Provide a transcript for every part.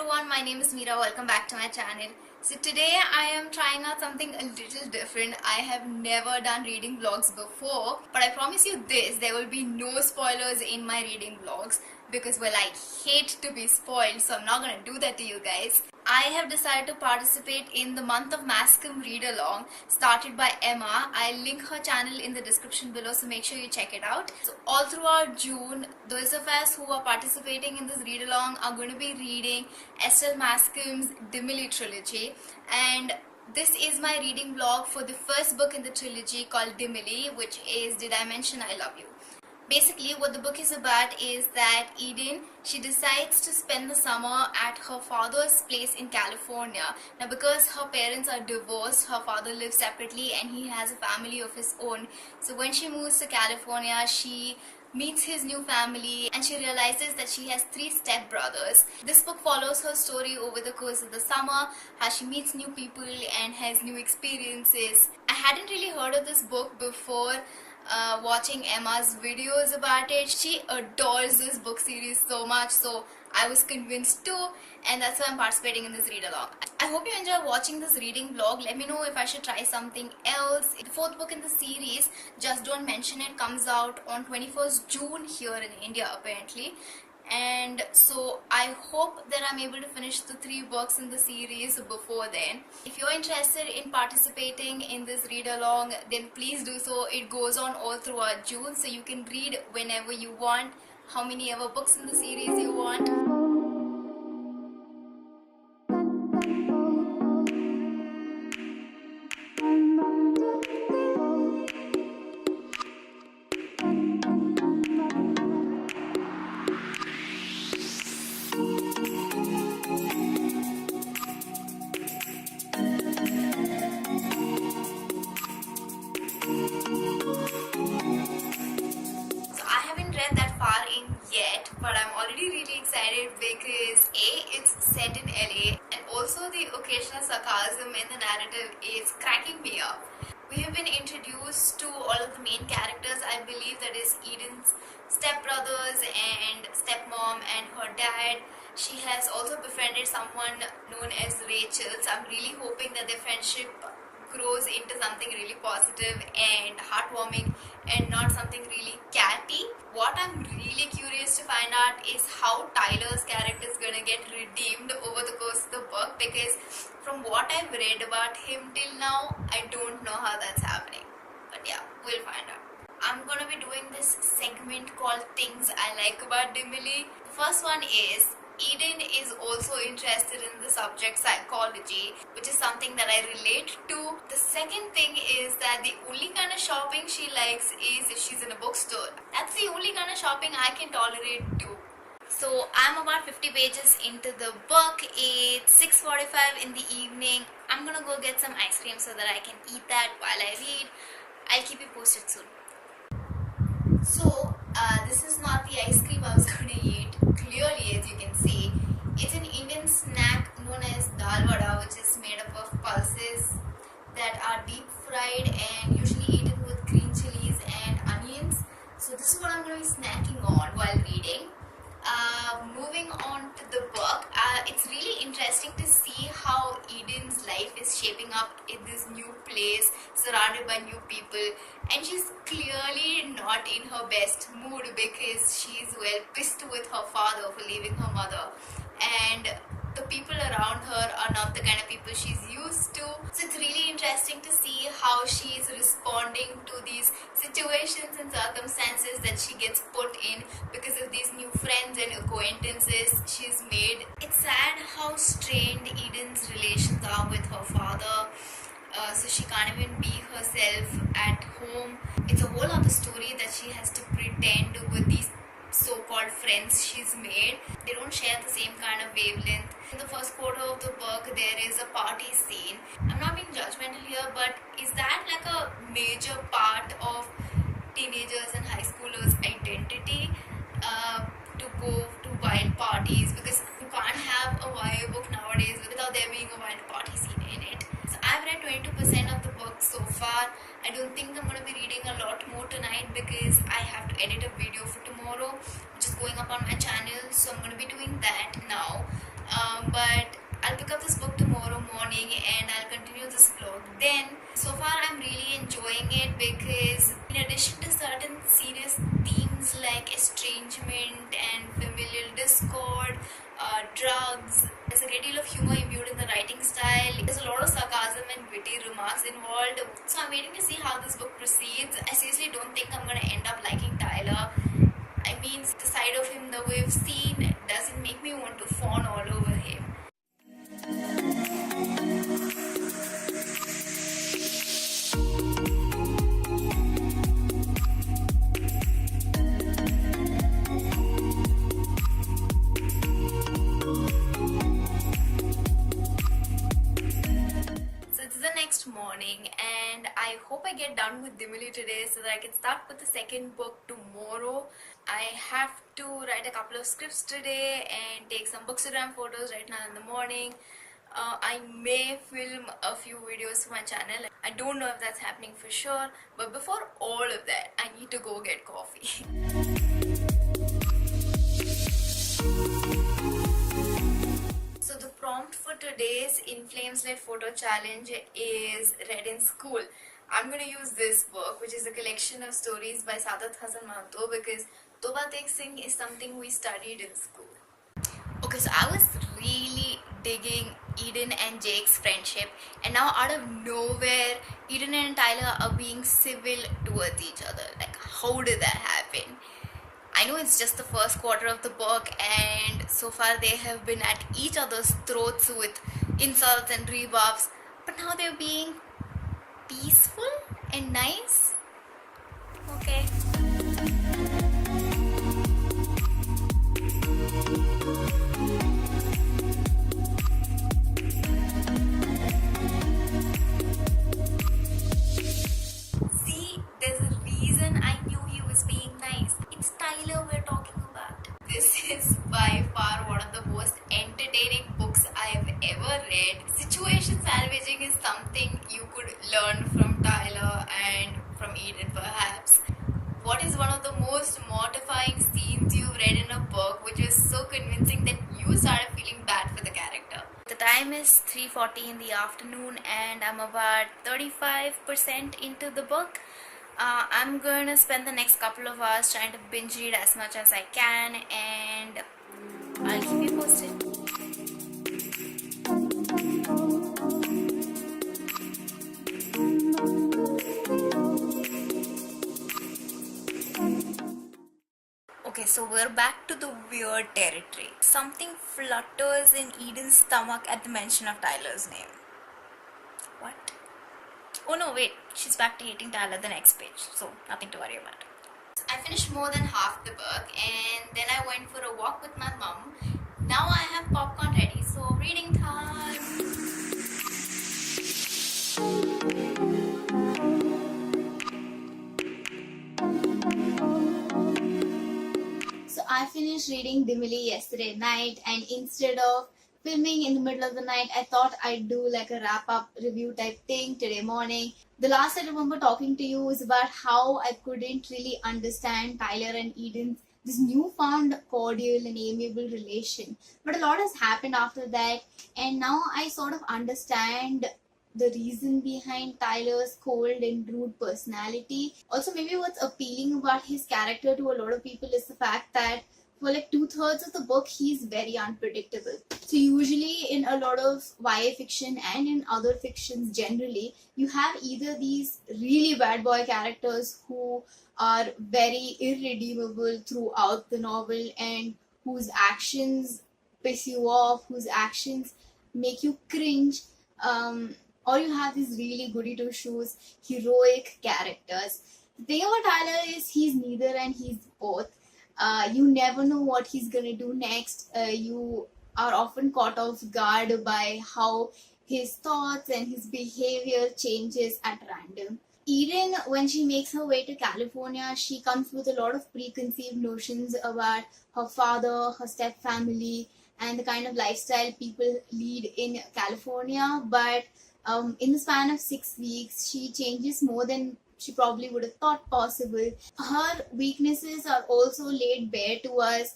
everyone, my name is Meera. Welcome back to my channel. So today I am trying out something a little different. I have never done reading vlogs before, but I promise you this, there will be no spoilers in my reading vlogs because, well, I hate to be spoiled, so I'm not gonna do that to you guys. I have decided to participate in the Month of Maskame read-along started by Emma. I'll link her channel in the description below, so make sure you check it out. So all throughout June, those of us who are participating in this read-along are going to be reading Estelle Maskame's DIMILY trilogy, and this is my reading vlog for the first book in the trilogy called DIMILY, which is Did I Mention I Love You? Basically, what the book is about is that Eden, she decides to spend the summer at her father's place in California. Now, because her parents are divorced, her father lives separately and he has a family of his own. So when she moves to California, she meets his new family and she realizes that she has 3 stepbrothers. This book follows her story over the course of the summer, how she meets new people and has new experiences. I hadn't really heard of this book before watching Emma's videos about it. She adores this book series so much, so I was convinced too, and that's why I'm participating in this read along. I hope you enjoy watching this reading vlog. Let me know if I should try something else. The 4th book in the series, Just Don't Mention It, comes out on 21st June here in India apparently. And so I hope that I'm able to finish the 3 books in the series before then. If you're interested in participating in this read along, then please do so. It goes on all throughout June, so you can read whenever you want, how many ever books in the series you want. But I'm already really excited because A, it's set in LA, and also the occasional sarcasm in the narrative is cracking me up. We have been introduced to all of the main characters. I believe that is Eden's stepbrothers and stepmom and her dad. She has also befriended someone known as Rachel, so I'm really hoping that their friendship grows into something really positive and heartwarming and not something really catty. What I'm really curious to find out is how Tyler's character is gonna get redeemed over the course of the book, because from what I've read about him till now, I don't know how that's happening. But yeah, we'll find out. I'm gonna be doing this segment called Things I Like About DIMILY. The first one is Eden is also interested in the subject psychology, which is something that I relate to. The second thing is that the only kind of shopping she likes is if she's in a bookstore. That's the only kind of shopping I can tolerate too. So I'm about 50 pages into the book. It's 6:45 in the evening. I'm gonna go get some ice cream so that I can eat that while I read. I'll keep you posted soon. So this is not the ice cream I was gonna eat. Clearly, as you can see, it's an Indian snack known as dal vada, which is made up of pulses that are deep fried and usually eaten with green chilies and onions. So this is what I'm going to be snacking on while reading. Moving on to the book, it's really interesting to see how Eden's life is shaping up in this new place, surrounded by new people, and she's clearly not in her best mood because she's well pissed with her father for leaving her mother, and the people around her are not the kind of people she's used to. So it's really interesting to see how she's responding to these situations and circumstances that she gets put in because of these new friends and acquaintances she's made. It's sad how strained Eden's relations are with her father. So she can't even be herself at home. It's a whole other story that she has to pretend with these so-called friends she's made. They don't share the same kind of wavelength. In the first quarter of the book, there is a party scene. I'm not being judgmental here, but is that like a major part of teenagers and high schoolers' identity, to go to wild parties? Because you can't have a YA book nowadays without there being a wild party scene in it. So I've read 22% of the book so far. I don't think I'm going to be reading a lot more tonight because I have to edit a video for tomorrow, which is going up on my channel, so I'm going to be doing that now. but I'll pick up this book tomorrow morning and I'll continue this vlog then. So far I'm really enjoying it because in addition to certain serious themes like estrangement and familial discord, drugs, there's a great deal of humor imbued in the writing style. There's a lot of sarcasm and witty remarks involved. So I'm waiting to see how this book proceeds. I seriously don't think I'm gonna end up liking Tyler. I mean, the side of him that we've seen doesn't make me want to fawn all over him. Morning, and I hope I get done with DIMILY today so that I can start with the second book tomorrow. I have to write a couple of scripts today and take some bookstagram photos right now in the morning. I may film a few videos for my channel. I don't know if that's happening for sure, but before all of that, I need to go get coffee. So the prompt for today's In Flames Lit photo challenge is Read in School. I'm going to use this book, which is a collection of stories by Saadat Hasan Mahato, because Toba Tek Singh is something we studied in school. Okay, so I was really digging Eden and Jake's friendship, and now out of nowhere, Eden and Tyler are being civil towards each other. Like, how did that happen? I know it's just the first quarter of the book, and so far they have been at each other's throats with insults and rebuffs, but now they're being peaceful and nice. Okay. See, there's a reason I knew he was being nice. It's Tyler we're talking about. This is by far one of the most entertaining books I've ever read. Situation salvaging is something you could learn from Tyler and from Eden perhaps. What is one of the most mortifying scenes you've read in a book which was so convincing that you started feeling bad for the character? The time is 3:40 in the afternoon and I'm about 35% into the book. I'm going to spend the next couple of hours trying to binge read as much as I can, and I'll keep you posted. Okay, so we're back to the weird territory. Something flutters in Eden's stomach at the mention of Tyler's name. What? Oh no, wait, she's back to hating Tyler the next page, so nothing to worry about. I finished more than half the book and then I went for a walk with my mum. Now I have popcorn ready, so reading time. So I finished reading DIMILY yesterday night, and instead of filming in the middle of the night, I thought I'd do like a wrap-up review type thing today morning. The last I remember talking to you was about how I couldn't really understand Tyler and Eden's this newfound cordial and amiable relation. But a lot has happened after that, and now I sort of understand the reason behind Tyler's cold and rude personality. Also, maybe what's appealing about his character to a lot of people is the fact that for like 2/3 of the book, he's very unpredictable. So usually in a lot of YA fiction and in other fictions generally, you have either these really bad boy characters who are very irredeemable throughout the novel and whose actions piss you off, whose actions make you cringe, or you have these really goody two shoes heroic characters. The thing about Tyler is he's neither and he's both. You never know what he's gonna do next. You are often caught off guard by how his thoughts and his behavior changes at random. Eden, when she makes her way to California, she comes with a lot of preconceived notions about her father, her step family, and the kind of lifestyle people lead in California. But in the span of 6 weeks, she changes more than she probably would have thought possible. Her weaknesses are also laid bare to us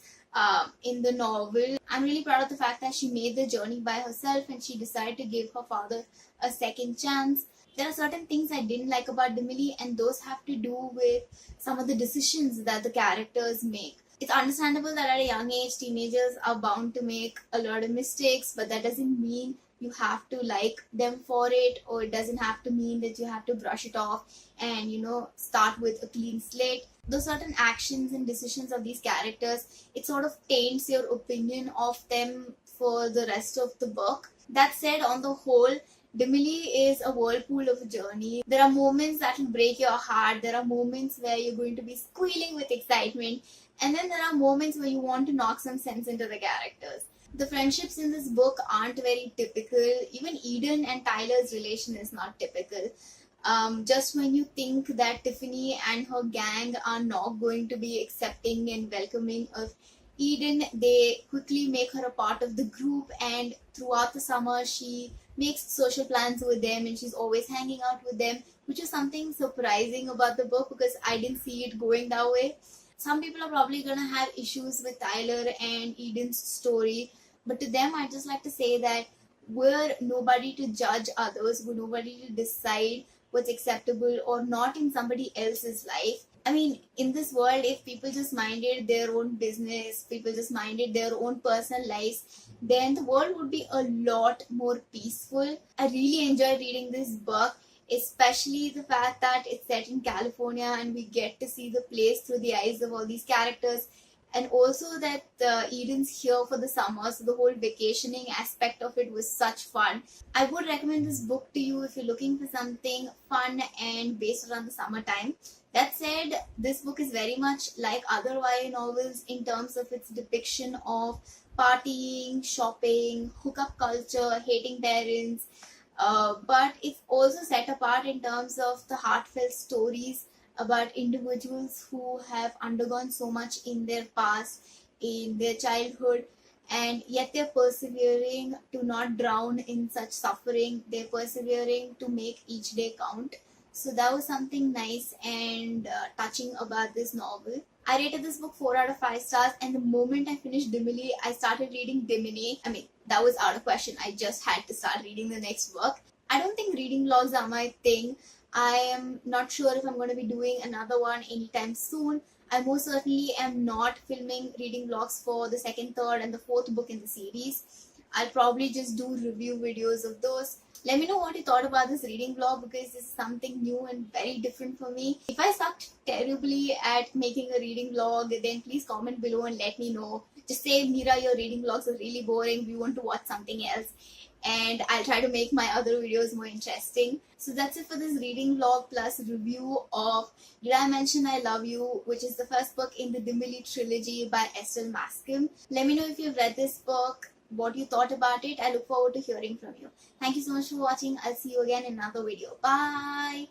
in the novel. I'm really proud of the fact that she made the journey by herself and she decided to give her father a second chance. There are certain things I didn't like about DIMILY, and those have to do with some of the decisions that the characters make. It's understandable that at a young age, teenagers are bound to make a lot of mistakes, but that doesn't mean you have to like them for it, or it doesn't have to mean that you have to brush it off and start with a clean slate. Those certain actions and decisions of these characters, it sort of taints your opinion of them for the rest of the book. That said, on the whole, DIMILY is a whirlpool of a journey. There are moments that will break your heart, there are moments where you're going to be squealing with excitement, and then there are moments where you want to knock some sense into the characters. The friendships in this book aren't very typical. Even Eden and Tyler's relation is not typical. Just when you think that Tiffany and her gang are not going to be accepting and welcoming of Eden, they quickly make her a part of the group, and throughout the summer she makes social plans with them and she's always hanging out with them, which is something surprising about the book because I didn't see it going that way. Some people are probably gonna have issues with Tyler and Eden's story, but to them I just like to say that we're nobody to judge others, we're nobody to decide what's acceptable or not in somebody else's life. I mean, in this world, if people just minded their own business, people just minded their own personal lives, then the world would be a lot more peaceful. I really enjoy reading this book, especially the fact that it's set in California and we get to see the place through the eyes of all these characters. And also that Eden's here for the summer, so the whole vacationing aspect of it was such fun. I would recommend this book to you if you're looking for something fun and based around the summertime. That said, this book is very much like other YA novels in terms of its depiction of partying, shopping, hookup culture, hating parents, but it's also set apart in terms of the heartfelt stories about individuals who have undergone so much in their past, in their childhood, and yet they're persevering to not drown in such suffering. They're persevering to make each day count. So that was something nice and touching about this novel. I rated this book 4 out of 5 stars, and the moment I finished DIMILY, I started reading DIMILY. I mean, that was out of question. I just had to start reading the next book. I don't think reading vlogs are my thing. I am not sure if I'm going to be doing another one anytime soon. I most certainly am not filming reading vlogs for the second, third, and the fourth book in the series. I'll probably just do review videos of those. Let me know what you thought about this reading vlog because this is something new and very different for me. If I sucked terribly at making a reading vlog, then please comment below and let me know. Just say, Meera, your reading vlogs are really boring. We want to watch something else. And I'll try to make my other videos more interesting. So that's it for this reading vlog plus review of Did I Mention I Love You, which is the first book in the DIMILY trilogy by Estelle Maskame. Let me know if you've read this book, what you thought about it. I look forward to hearing from you. Thank you so much for watching. I'll see you again in another video. Bye!